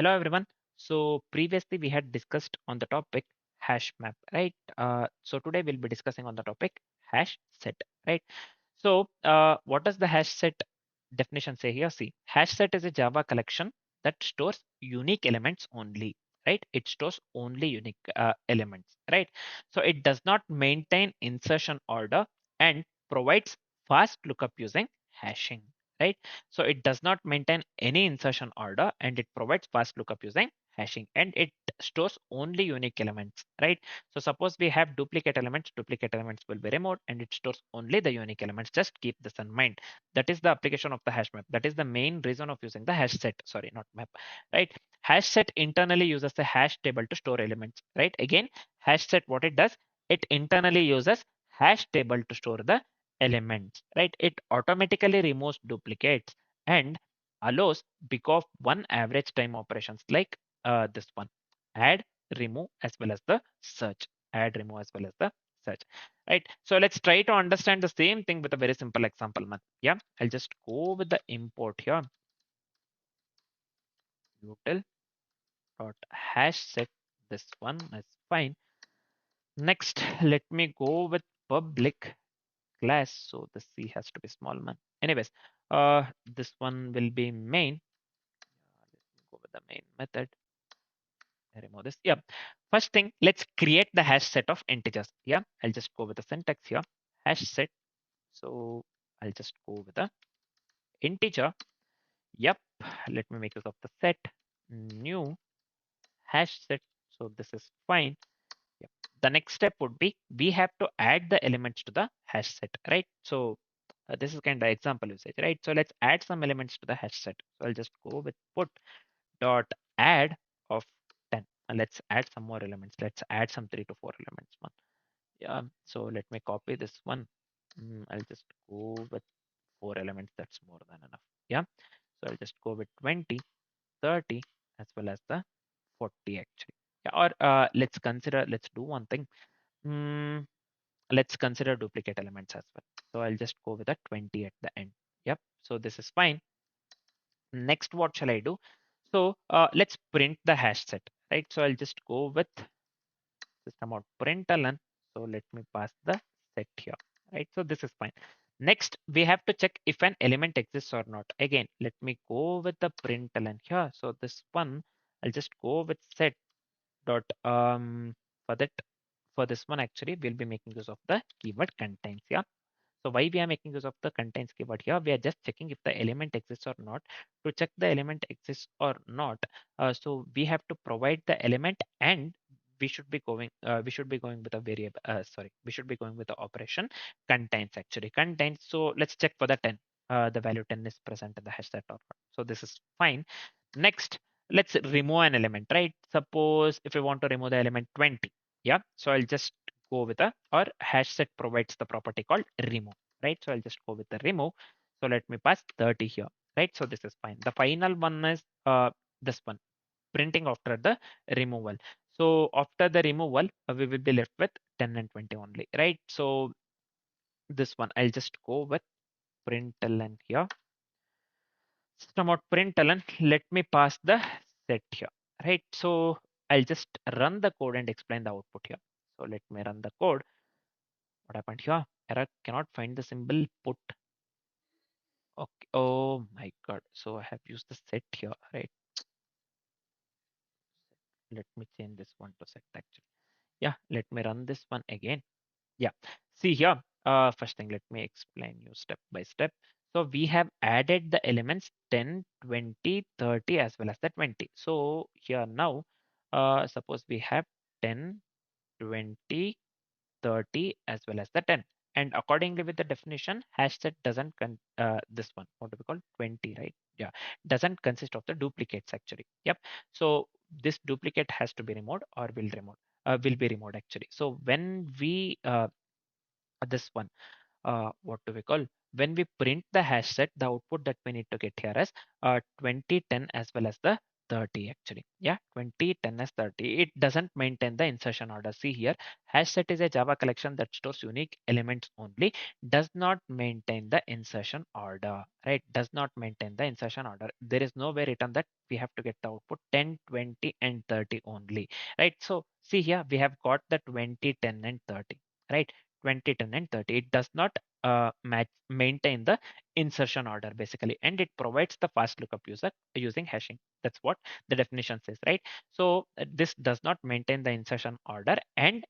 Hello everyone. So previously we had discussed on the topic hash map, right? So today we'll be discussing on the topic hash set, right? So what does the hash set definition say here? See, hash set is a Java collection that stores unique elements only, right? It stores only unique elements, right? So it does not maintain insertion order and provides fast lookup using hashing, right? So it does not maintain any insertion order and it provides fast lookup using hashing and it stores only unique elements, right? So suppose we have duplicate elements will be removed and it stores only the unique elements. Just keep this in mind. That is the application of the hash map. That is the main reason of using the hash set, sorry, not map, right? Hash set internally uses the hash table to store elements, right? Again, hash set, what it does, it internally uses hash table to store the elements, right? It automatically removes duplicates and allows big of one average time operations like this one, add, remove, as well as the search, add, remove, as well as the search, right? So let's try to understand the same thing with a very simple example, man. Yeah, I'll just go with the import here, util dot hash set. This one is fine. Next, let me go with public class. So the C has to be small, man. Anyways, this one will be main. Let me go with the main method. Remove this. Yeah. First thing, let's create the hash set of integers. Yeah. I'll just go with the syntax here. Hash set. So I'll just go with the integer. Yep. Let me make use of the set. New hash set. So this is fine. Yep. The next step would be we have to add the elements to the hash set, right? So this is kind of example usage, right? So let's add some elements to the hash set. So I'll just go with put dot add of 10. Let's add some more elements. Let's add some 3 to 4 elements. One. Yeah. So let me copy this one. I'll just go with 4 elements. That's more than enough. Yeah. So I'll just go with 20, 30, as well as the 40 actually. Yeah, or let's do one thing. Mm, let's consider duplicate elements as well. So I'll just go with a 20 at the end. Yep. So this is fine. Next, what shall I do? So let's print the hash set, right? So I'll just go with system out println. So let me pass the set here, right? So this is fine. Next, we have to check if an element exists or not. Again, let me go with the println here. So this one, I'll just go with set dot for that, for this one actually we'll be making use of the keyword contains. Yeah. So why we are making use of the contains keyword here? We are just checking if the element exists or not. To check the element exists or not, so we have to provide the element and we should be going with a variable. Sorry, we should be going with the operation contains actually contains. So let's check for the 10. The value 10 is present in the hash set or not. So this is fine. Next, let's remove an element, right? Suppose if we want to remove the element 20. Yeah. So I'll just go with a or hash set provides the property called remove, right? So I'll just go with the remove. So let me pass 30 here, right? So this is fine. The final one is this one, printing after the removal. So after the removal, we will be left with 10 and 20 only, right? So this one, I'll just go with println here. System out println, let me pass the set here, right? So I'll just run the code and explain the output here. So let me run the code. What happened here? Error, cannot find the symbol put. Okay. Oh my God. So I have used the set here, right? Let me change this one to set actually. Yeah, let me run this one again. Yeah, see here. First thing, let me explain you step by step. So we have added the elements 10, 20, 30 as well as the 20. So here now, suppose we have 10, 20, 30 as well as the 10. And accordingly with the definition, hash set doesn't this one, what do we call 20, right? Yeah, doesn't consist of the duplicates actually. Yep. So this duplicate has to be removed or will be removed actually. So when we this one, what do we call? When we print the hash set, the output that we need to get here is 2010 as well as the 30 actually. Yeah, 20, 10 as 30. It doesn't maintain the insertion order. See here, hash set is a Java collection that stores unique elements only, does not maintain the insertion order, right? Does not maintain the insertion order. There is no way written that we have to get the output 10, 20, and 30 only, right? So see here, we have got the 20, 10, and 30, right? 20, 10, and 30. It does not maintain the insertion order basically, and it provides the fast lookup user using hashing. That's what the definition says, right? So this does not maintain the insertion order, and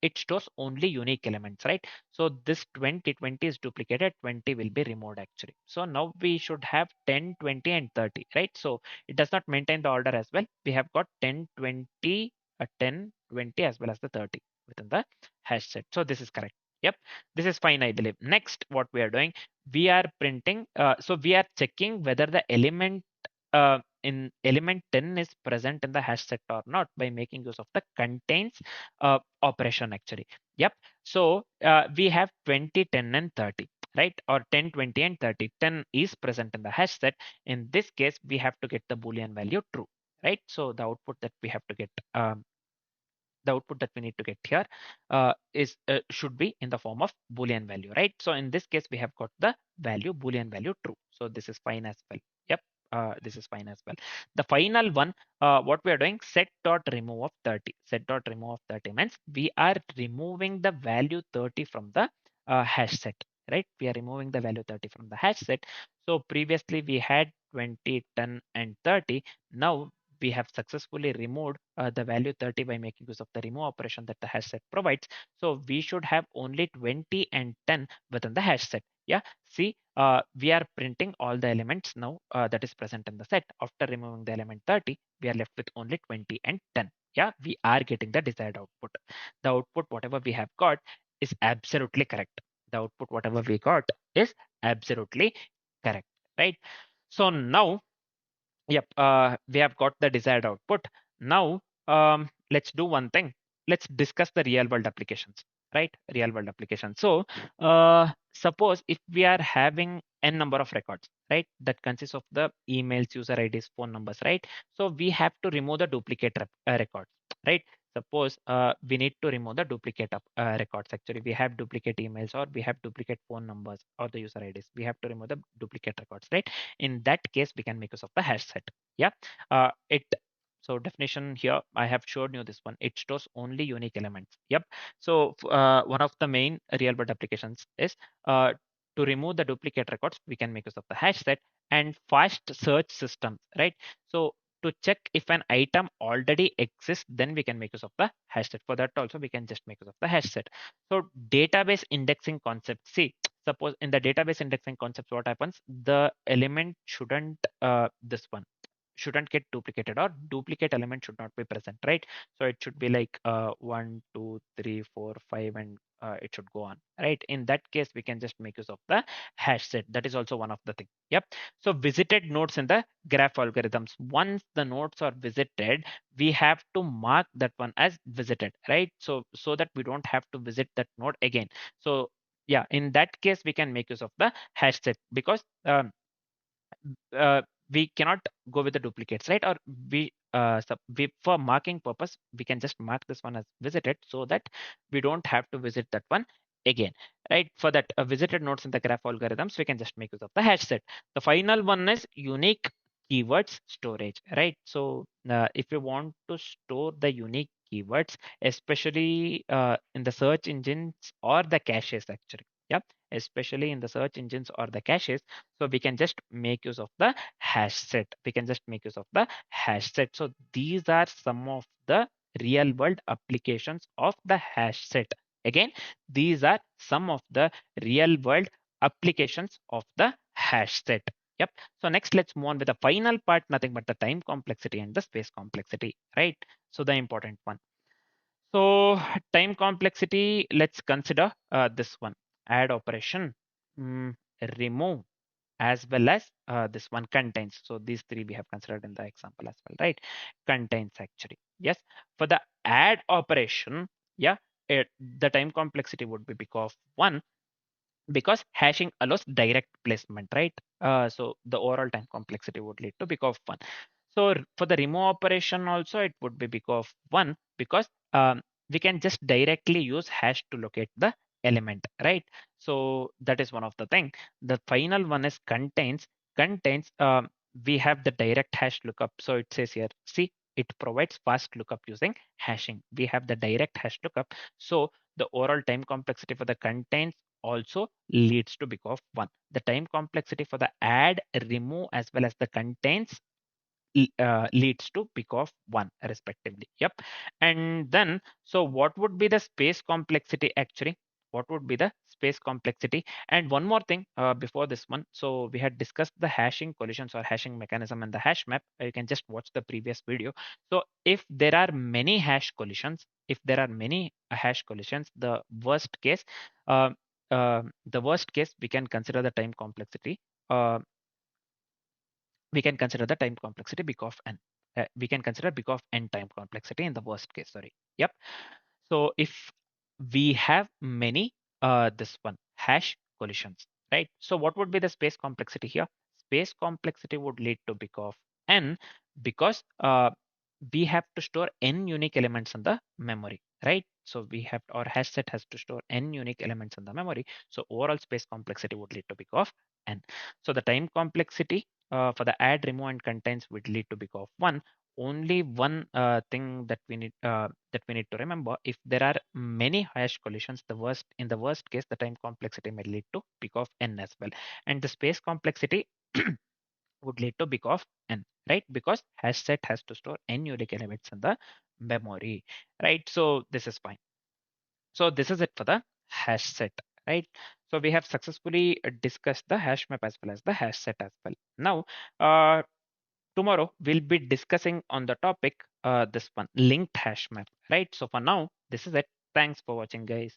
it stores only unique elements, right? So this 20, 20 is duplicated, 20 will be removed actually. So now we should have 10, 20, and 30, right? So it does not maintain the order as well. We have got 10, 20, 10, 20 as well as the 30 within the hash set. So this is correct. Yep, this is fine, I believe. Next, what we are doing, we are printing, so we are checking whether the element in element 10 is present in the hash set or not by making use of the contains operation actually. Yep, so we have 20, 10, and 30, right? Or 10, 20, and 30. 10 is present in the hash set. In this case, we have to get the Boolean value true, right? So the output that we have to get, the output that we need to get here is should be in the form of Boolean value, right? So in this case, we have got the value Boolean value true. So this is fine as well. Yep, this is fine as well. The final one, what we are doing, set dot remove of 30. Set dot remove of 30 means we are removing the value 30 from the hash set, right? We are removing the value 30 from the hash set. So previously we had 20, 10, and 30. Now we have successfully removed the value 30 by making use of the remove operation that the hash set provides. So we should have only 20 and 10 within the hash set. Yeah, see, we are printing all the elements now that is present in the set. After removing the element 30, we are left with only 20 and 10. Yeah, we are getting the desired output. The output, whatever we have got, is absolutely correct. The output, whatever we got, is absolutely correct, right? So now, yep, we have got the desired output. Now, let's do one thing. Let's discuss the real world applications, right? Real world applications. So, suppose if we are having n number of records, right? That consists of the emails, user IDs, phone numbers, right? So we have to remove the duplicate records, right? Suppose we need to remove the duplicate of records. Actually, we have duplicate emails or we have duplicate phone numbers or the user IDs. We have to remove the duplicate records, right? In that case, we can make use of the hash set. Yeah, it so definition here, I have showed you this one. It stores only unique elements. Yep. So one of the main real world applications is to remove the duplicate records. We can make use of the hash set and fast search systems, right? So to check if an item already exists, then we can make use of the hash set. For that also, we can just make use of the hash set. So database indexing concept. See, suppose in the database indexing concepts, what happens, the element shouldn't this one shouldn't get duplicated, or duplicate element should not be present, right? So it should be like 1, 2, 3, 4, 5, and it should go on, right? In that case, we can just make use of the hash set. That is also one of the thing. Yep. So visited nodes in the graph algorithms, once the nodes are visited, we have to mark that one as visited, right? So that we don't have to visit that node again. So yeah, in that case, we can make use of the hash set, because uh, we cannot go with the duplicates, right? Or we for marking purpose, we can just mark this one as visited, so that we don't have to visit that one again, right? For that visited nodes in the graph algorithms, we can just make use of the hash set. The final one is unique keywords storage, right? So if you want to store the unique keywords, especially in the search engines or the caches, actually, yep, especially in the search engines or the caches, so we can just make use of the hash set. We can just make use of the hash set. So these are some of the real world applications of the hash set. Again, these are some of the real world applications of the hash set. Yep. So next, let's move on with the final part, nothing but the time complexity and the space complexity, right? So the important one. So time complexity, let's consider this one. Add operation, mm, remove, as well as this one contains. So these three we have considered in the example as well, right? Contains actually. Yes. For the add operation, yeah, the time complexity would be big of 1, because hashing allows direct placement, right? So the overall time complexity would lead to big of 1. So for the remove operation also, it would be big of 1 because we can just directly use hash to locate the element, right? So that is one of the thing. The final one is contains. Contains, we have the direct hash lookup. So it says here, see, it provides fast lookup using hashing. We have the direct hash lookup. So the overall time complexity for the contains also leads to big of 1. The time complexity for the add, remove, as well as the contains leads to pick of 1 respectively. Yep. And then, so what would be the space complexity actually? What would be the space complexity? And one more thing before this one. So we had discussed the hashing collisions or hashing mechanism and the hash map. You can just watch the previous video. So if there are many hash collisions, the worst case, uh, we can consider the time complexity. Uh, we can consider the time complexity big of n. We can consider big of n time complexity in the worst case. Sorry. Yep. So if we have many this one hash collisions, right? So what would be the space complexity here? Space complexity would lead to big of n because we have to store n unique elements in the memory, right? So we have our hash set has to store n unique elements in the memory. So overall space complexity would lead to big of n. So the time complexity for the add, remove, and contains would lead to big of 1. Only one thing that we need to remember: if there are many hash collisions, in the worst case, the time complexity may lead to big of n as well, and the space complexity would lead to big of n, right? Because hash set has to store n unique elements in the memory, right? So this is fine. So this is it for the hash set, right? So we have successfully discussed the hash map as well as the hash set as well. Now, tomorrow we'll be discussing on the topic this one linked hash map, right? So for now, this is it. Thanks for watching, guys.